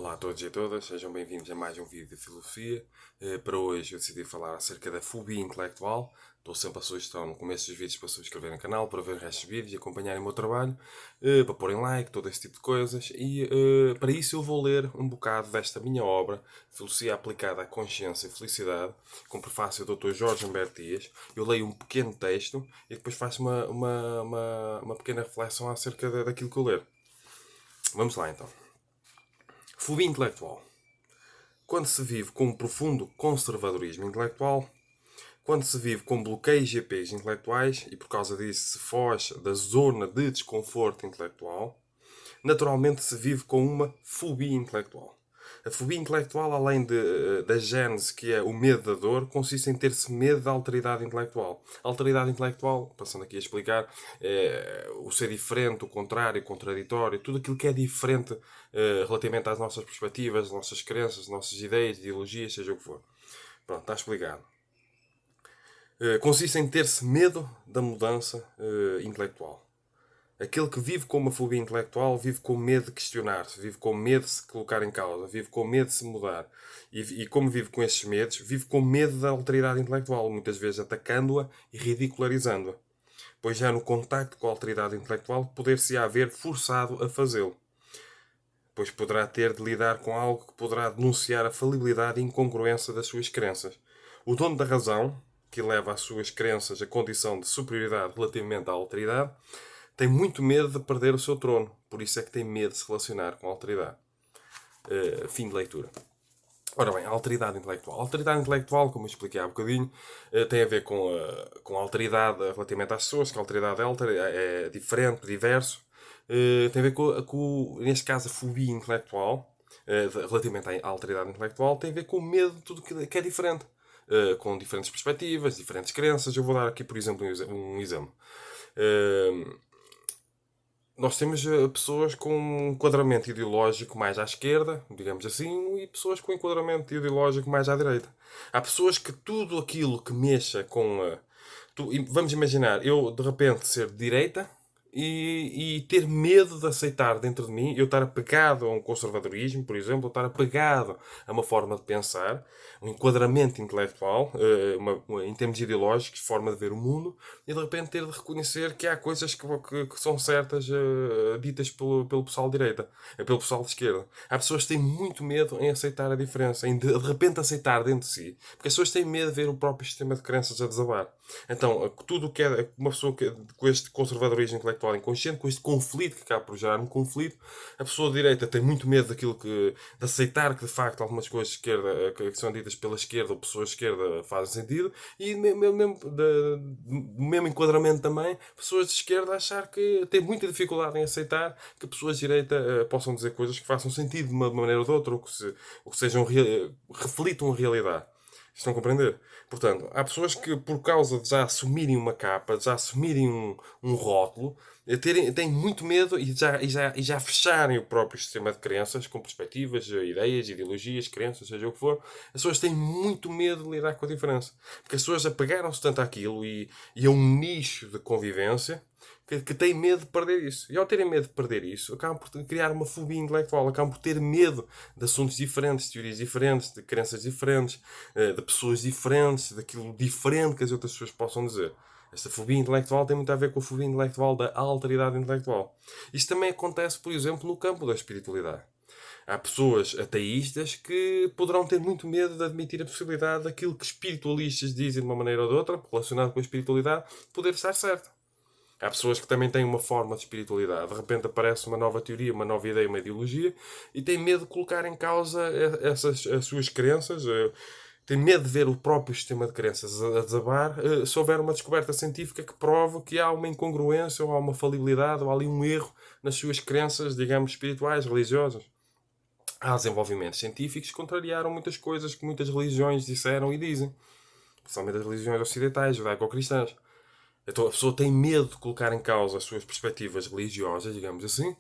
Olá a todos e a todas, sejam bem-vindos a mais um vídeo de filosofia. Para hoje eu decidi falar acerca da fobia intelectual. Dou sempre a sugestão no começo dos vídeos para subscreverem o canal, para ver o resto dos vídeos e acompanharem o meu trabalho, para porem like, todo esse tipo de coisas. E para isso eu vou ler um bocado desta minha obra, Filosofia Aplicada à Consciência e Felicidade, com prefácio do Dr. Jorge Humberto Dias. Eu leio um pequeno texto e depois faço uma pequena reflexão acerca daquilo que eu ler. Vamos lá então. Fobia intelectual. Quando se vive com um profundo conservadorismo intelectual, quando se vive com bloqueios e apegos intelectuais e por causa disso se foge da zona de desconforto intelectual, naturalmente se vive com uma fobia intelectual. A fobia intelectual, além da gênese, que é o medo da dor, consiste em ter-se medo da alteridade intelectual. A alteridade intelectual, passando aqui a explicar, é o ser diferente, o contrário, o contraditório, tudo aquilo que é diferente relativamente às nossas perspectivas, às nossas crenças, às nossas ideias, ideologias, seja o que for. Pronto, está explicado. Consiste em ter-se medo da mudança intelectual. Aquele que vive com uma fobia intelectual vive com medo de questionar-se, vive com medo de se colocar em causa, vive com medo de se mudar. E como vive com esses medos, vive com medo da alteridade intelectual, muitas vezes atacando-a e ridicularizando-a. Pois já no contacto com a alteridade intelectual poder-se-á ver forçado a fazê-lo. Pois poderá ter de lidar com algo que poderá denunciar a falibilidade e incongruência das suas crenças. O dono da razão, que leva às suas crenças a condição de superioridade relativamente à alteridade, tem muito medo de perder o seu trono. Por isso é que tem medo de se relacionar com a alteridade. Fim de leitura. Ora bem, a alteridade intelectual. A alteridade intelectual, como eu expliquei há bocadinho, tem a ver com a alteridade relativamente às pessoas, que a alteridade é diferente, diverso. Tem a ver neste caso, a fobia intelectual, relativamente à alteridade intelectual, tem a ver com o medo de tudo que é diferente. Com diferentes perspectivas, diferentes crenças. Eu vou dar aqui, por exemplo, um exemplo. Nós temos pessoas com um enquadramento ideológico mais à esquerda, digamos assim, e pessoas com um enquadramento ideológico mais à direita. Há pessoas que tudo aquilo que mexa com. Vamos imaginar, eu de repente ser de direita e ter medo de aceitar dentro de mim, eu estar apegado a um conservadorismo, por exemplo, estar apegado a uma forma de pensar, um enquadramento intelectual, em termos ideológicos, forma de ver o mundo, e de repente ter de reconhecer que há coisas que são certas, ditas pelo pessoal de direita, pelo pessoal de esquerda. Há pessoas que têm muito medo em aceitar a diferença, em de repente aceitar dentro de si, porque as pessoas têm medo de ver o próprio sistema de crenças a desabar. Então, tudo o que é uma pessoa com este conservadorismo intelectual inconsciente, com este conflito que acaba por gerar um conflito, a pessoa de direita tem muito medo de aceitar que de facto algumas coisas de esquerda, que são ditas pela esquerda ou pessoas de esquerda fazem sentido, e mesmo enquadramento também, pessoas de esquerda achar que têm muita dificuldade em aceitar que pessoas de direita possam dizer coisas que façam sentido de uma maneira ou de outra, ou que sejam, reflitam a realidade. Estão a compreender? Portanto, há pessoas que, por causa de já assumirem uma capa, de já assumirem um rótulo, têm muito medo e já fecharem o próprio sistema de crenças, com perspectivas, ideias, ideologias, crenças, seja o que for. As pessoas têm muito medo de lidar com a diferença. Porque as pessoas apegaram-se tanto àquilo e a um nicho de convivência que têm medo de perder isso. E ao terem medo de perder isso, acabam por criar uma fobia intelectual, acabam por ter medo de assuntos diferentes, de teorias diferentes, de crenças diferentes, de pessoas diferentes, daquilo diferente que as outras pessoas possam dizer. Esta fobia intelectual tem muito a ver com a fobia intelectual da alteridade intelectual. Isto também acontece, por exemplo, no campo da espiritualidade. Há pessoas ateístas que poderão ter muito medo de admitir a possibilidade daquilo que espiritualistas dizem de uma maneira ou de outra, relacionado com a espiritualidade, poder estar certo. Há pessoas que também têm uma forma de espiritualidade. De repente aparece uma nova teoria, uma nova ideia, uma ideologia e têm medo de colocar em causa as suas crenças. Têm medo de ver o próprio sistema de crenças a desabar se houver uma descoberta científica que prove que há uma incongruência ou há uma falibilidade ou há ali um erro nas suas crenças, digamos, espirituais, religiosas. Há desenvolvimentos científicos que contrariaram muitas coisas que muitas religiões disseram e dizem. Principalmente as religiões ocidentais, judaico-cristãs. Então a pessoa tem medo de colocar em causa as suas perspectivas religiosas, digamos assim,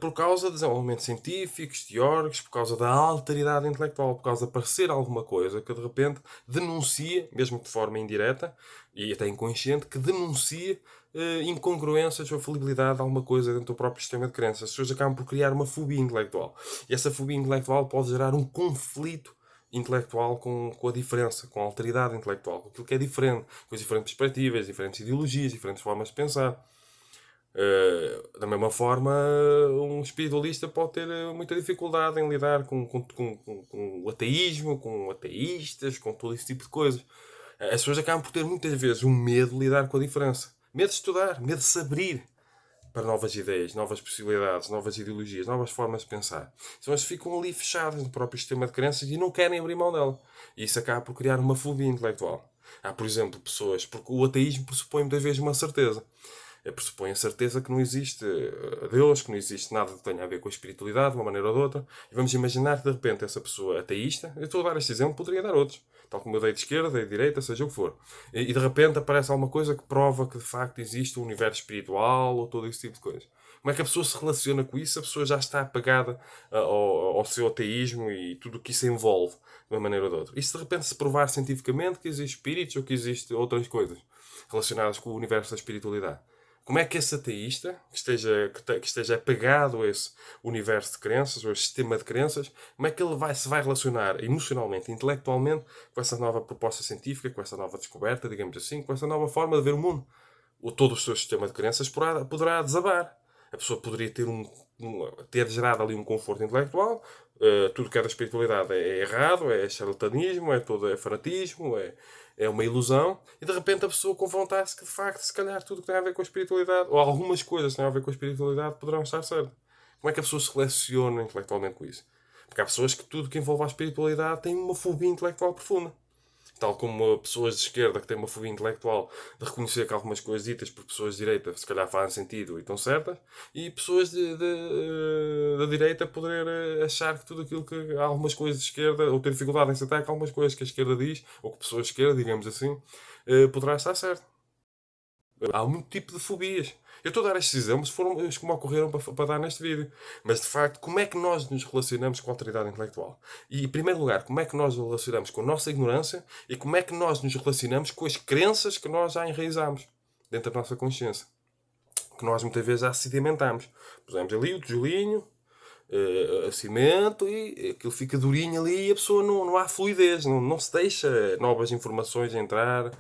por causa de desenvolvimentos científicos, teóricos, por causa da alteridade intelectual, por causa de aparecer alguma coisa que de repente denuncia, mesmo de forma indireta e até inconsciente, que denuncia incongruências ou falibilidade de alguma coisa dentro do próprio sistema de crenças. As pessoas acabam por criar uma fobia intelectual. E essa fobia intelectual pode gerar um conflito intelectual com a diferença, com a alteridade intelectual, com aquilo que é diferente, com as diferentes perspectivas, diferentes ideologias, diferentes formas de pensar. Da mesma forma, um espiritualista pode ter muita dificuldade em lidar com o ateísmo, com ateístas, com todo esse tipo de coisas. As pessoas acabam por ter muitas vezes um medo de lidar com a diferença. Medo de estudar, medo de se abrir para novas ideias, novas possibilidades, novas ideologias, novas formas de pensar. Então eles ficam ali fechados no próprio sistema de crenças e não querem abrir mão dela. E isso acaba por criar uma fobia intelectual. Há, por exemplo, pessoas, porque o ateísmo pressupõe muitas vezes uma certeza. Pressupõe a certeza que não existe Deus, que não existe nada que tenha a ver com a espiritualidade, de uma maneira ou de outra. E vamos imaginar que de repente essa pessoa ateísta, eu estou a dar este exemplo, poderia dar outros, tal como eu dei de esquerda, dei de direita, seja o que for. E de repente aparece alguma coisa que prova que de facto existe um universo espiritual ou todo esse tipo de coisa. Como é que a pessoa se relaciona com isso? A pessoa já está apegada ao seu ateísmo e tudo o que isso envolve, de uma maneira ou de outra. E se de repente se provar cientificamente que existe espíritos ou que existem outras coisas relacionadas com o universo da espiritualidade? Como é que esse ateísta, que esteja apegado a esse universo de crenças, ou a esse sistema de crenças, como é que ele se vai relacionar emocionalmente, intelectualmente, com essa nova proposta científica, com essa nova descoberta, digamos assim, com essa nova forma de ver o mundo? Todo o seu sistema de crenças poderá desabar. A pessoa poderia ter gerado ali um conforto intelectual. Tudo que é da espiritualidade é errado, é charlatanismo, é fanatismo, é uma ilusão. E de repente a pessoa confrontar-se que de facto, se calhar, tudo que tem a ver com a espiritualidade, ou algumas coisas que têm a ver com a espiritualidade, poderão estar certas. Como é que a pessoa se relaciona intelectualmente com isso? Porque há pessoas que tudo que envolve a espiritualidade têm uma fobia intelectual profunda. Tal como pessoas de esquerda que têm uma fobia intelectual de reconhecer que algumas coisas ditas por pessoas de direita se calhar fazem sentido e estão certas, e pessoas da direita poder achar que tudo aquilo que há algumas coisas de esquerda, ou ter dificuldade em aceitar que algumas coisas que a esquerda diz, ou que pessoas de esquerda, digamos assim, poderá estar certo. Há muito tipo de fobias. Eu estou a dar estes exemplos, foram os que me ocorreram para dar neste vídeo. Mas, de facto, como é que nós nos relacionamos com a autoridade intelectual? E, em primeiro lugar, como é que nós nos relacionamos com a nossa ignorância e como é que nós nos relacionamos com as crenças que nós já enraizamos dentro da nossa consciência? Que nós muitas vezes já sedimentamos. Pusemos ali o tijolinho, a cimento e aquilo fica durinho ali e a pessoa não há fluidez, não se deixa novas informações entrar,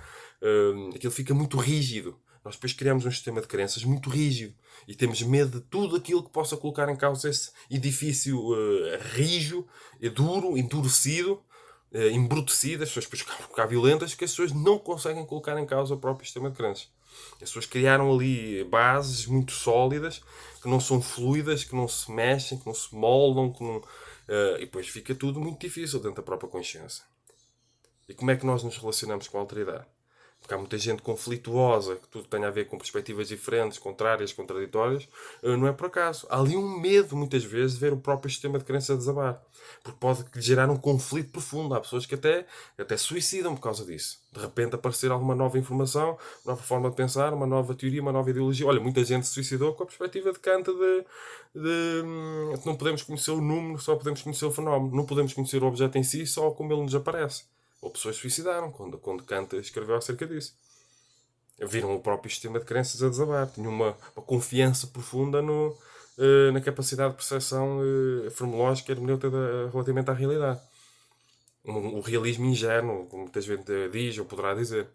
aquilo fica muito rígido. Nós depois criamos um sistema de crenças muito rígido e temos medo de tudo aquilo que possa colocar em causa esse edifício rijo, duro, endurecido, embrutecido. As pessoas depois ficar violentas, que as pessoas não conseguem colocar em causa o próprio sistema de crenças. As pessoas criaram ali bases muito sólidas, que não são fluidas, que não se mexem, que não se moldam, que não, e depois fica tudo muito difícil dentro da própria consciência. E como é que nós nos relacionamos com a alteridade? Porque há muita gente conflituosa, que tudo tem a ver com perspectivas diferentes, contrárias, contraditórias, não é por acaso. Há ali um medo, muitas vezes, de ver o próprio sistema de crença desabar. Porque pode gerar um conflito profundo. Há pessoas que até suicidam por causa disso. De repente aparecer alguma nova informação, uma nova forma de pensar, uma nova teoria, uma nova ideologia. Olha, muita gente se suicidou com a perspectiva de Kant de não podemos conhecer o número, só podemos conhecer o fenómeno. Não podemos conhecer o objeto em si, só como ele nos aparece. Ou pessoas se suicidaram quando Kant escreveu acerca disso. Viram o próprio sistema de crenças a desabar. Tinham uma confiança profunda na capacidade de percepção formológica e hermenêutica relativamente à realidade. O realismo ingênuo, como muitas vezes diz ou poderá dizer.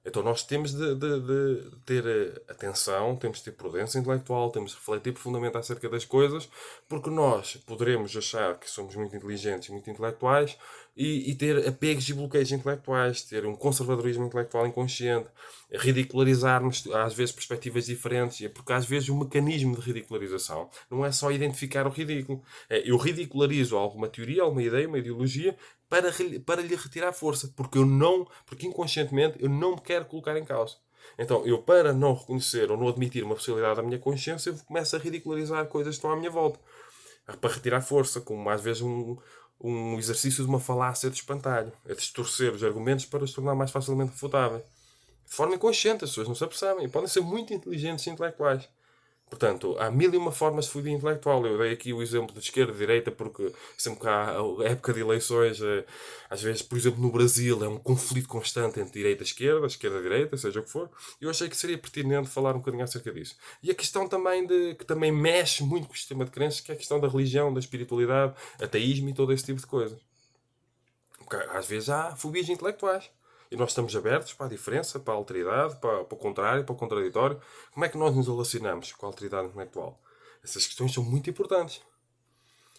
Então nós temos de ter atenção, temos de ter prudência intelectual, temos de refletir profundamente acerca das coisas, porque nós poderemos achar que somos muito inteligentes e muito intelectuais e ter apegos e bloqueios intelectuais, ter um conservadorismo intelectual inconsciente, ridicularizarmos às vezes perspectivas diferentes, porque às vezes o mecanismo de ridicularização não é só identificar o ridículo. Eu ridicularizo alguma teoria, alguma ideia, uma ideologia, para lhe retirar força, porque inconscientemente eu não me quero colocar em causa. Então, eu para não reconhecer ou não admitir uma possibilidade da minha consciência, eu começo a ridicularizar coisas que estão à minha volta, para retirar força, como às vezes um exercício de uma falácia de espantalho, é distorcer os argumentos para os tornar mais facilmente refutáveis. De forma inconsciente, as pessoas não se apercebem e podem ser muito inteligentes e intelectuais. Portanto, há mil e uma formas de fobia intelectual. Eu dei aqui o exemplo de esquerda e direita, porque sempre que há a época de eleições, às vezes, por exemplo, no Brasil, é um conflito constante entre direita e esquerda, esquerda-direita, seja o que for. Eu achei que seria pertinente falar um bocadinho acerca disso. E a questão também que também mexe muito com o sistema de crenças, que é a questão da religião, da espiritualidade, ateísmo e todo esse tipo de coisas. Porque às vezes há fobias intelectuais. E nós estamos abertos para a diferença, para a alteridade, para o contrário, para o contraditório. Como é que nós nos relacionamos com a alteridade intelectual? Essas questões são muito importantes.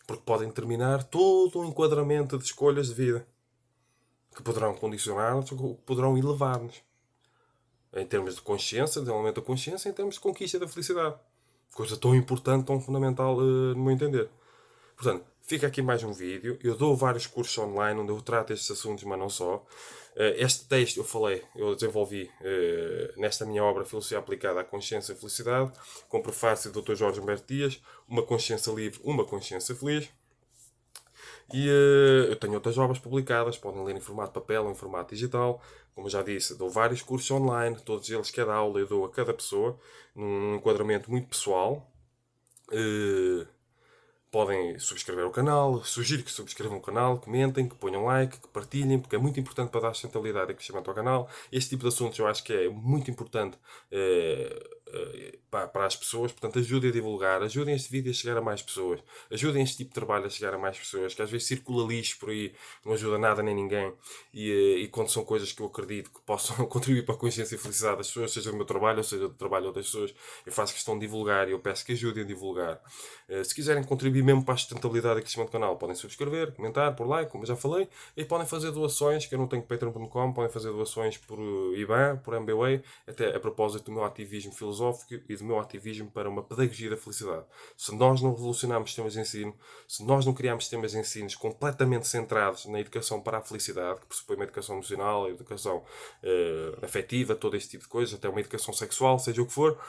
Porque podem determinar todo um enquadramento de escolhas de vida. Que poderão condicionar-nos ou que poderão elevar-nos. Em termos de consciência, desenvolvimento da consciência, em termos de conquista da felicidade. Coisa tão importante, tão fundamental, no meu entender. Portanto, fica aqui mais um vídeo. Eu dou vários cursos online onde eu trato estes assuntos, mas não só. Este texto eu desenvolvi nesta minha obra Filosofia Aplicada à Consciência e Felicidade, com o prefácio do Dr. Jorge Humberto Dias, Uma Consciência Livre, Uma Consciência Feliz. E eu tenho outras obras publicadas, podem ler em formato papel ou em formato digital. Como eu já disse, dou vários cursos online, todos eles, cada aula eu dou a cada pessoa, num enquadramento muito pessoal. Uh, Podem subscrever o canal, sugiro que subscrevam o canal, comentem, que ponham like, que partilhem, porque é muito importante para dar sustentabilidade e crescimento ao canal. Este tipo de assuntos eu acho que é muito importante para as pessoas, portanto ajudem a divulgar, ajudem este vídeo a chegar a mais pessoas, ajudem este tipo de trabalho a chegar a mais pessoas, que às vezes circula lixo por aí, não ajuda nada nem ninguém, e quando são coisas que eu acredito que possam contribuir para a consciência e felicidade das pessoas, seja do meu trabalho ou seja do trabalho de outras pessoas, eu faço questão de divulgar e eu peço que ajudem a divulgar. Se quiserem contribuir mesmo para a sustentabilidade e crescimento do canal, podem subscrever, comentar, por like, como eu já falei, e podem fazer doações, que eu não tenho patreon.com, podem fazer doações por IBAN, por MBWay, até a propósito do meu ativismo filosófico e do meu ativismo para uma pedagogia da felicidade. Se nós não revolucionarmos sistemas de ensino, se nós não criarmos sistemas de ensino completamente centrados na educação para a felicidade, que pressupõe uma educação emocional, educação afetiva, todo este tipo de coisas, até uma educação sexual, seja o que for,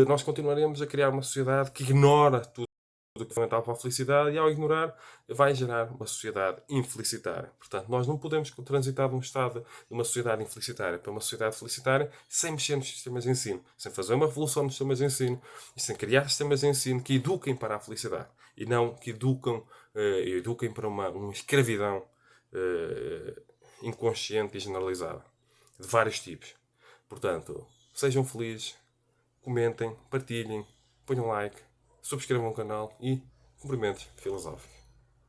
nós continuaremos a criar uma sociedade que ignora tudo que é fundamental para a felicidade e ao ignorar vai gerar uma sociedade infelicitária. Portanto, nós não podemos transitar de um estado de uma sociedade infelicitária para uma sociedade felicitária sem mexer nos sistemas de ensino, sem fazer uma revolução nos sistemas de ensino e sem criar sistemas de ensino que eduquem para a felicidade e não que eduquem para uma escravidão inconsciente e generalizada de vários tipos. Portanto, sejam felizes, comentem, partilhem, ponham like, subscrevam o canal e cumprimentos filosóficos.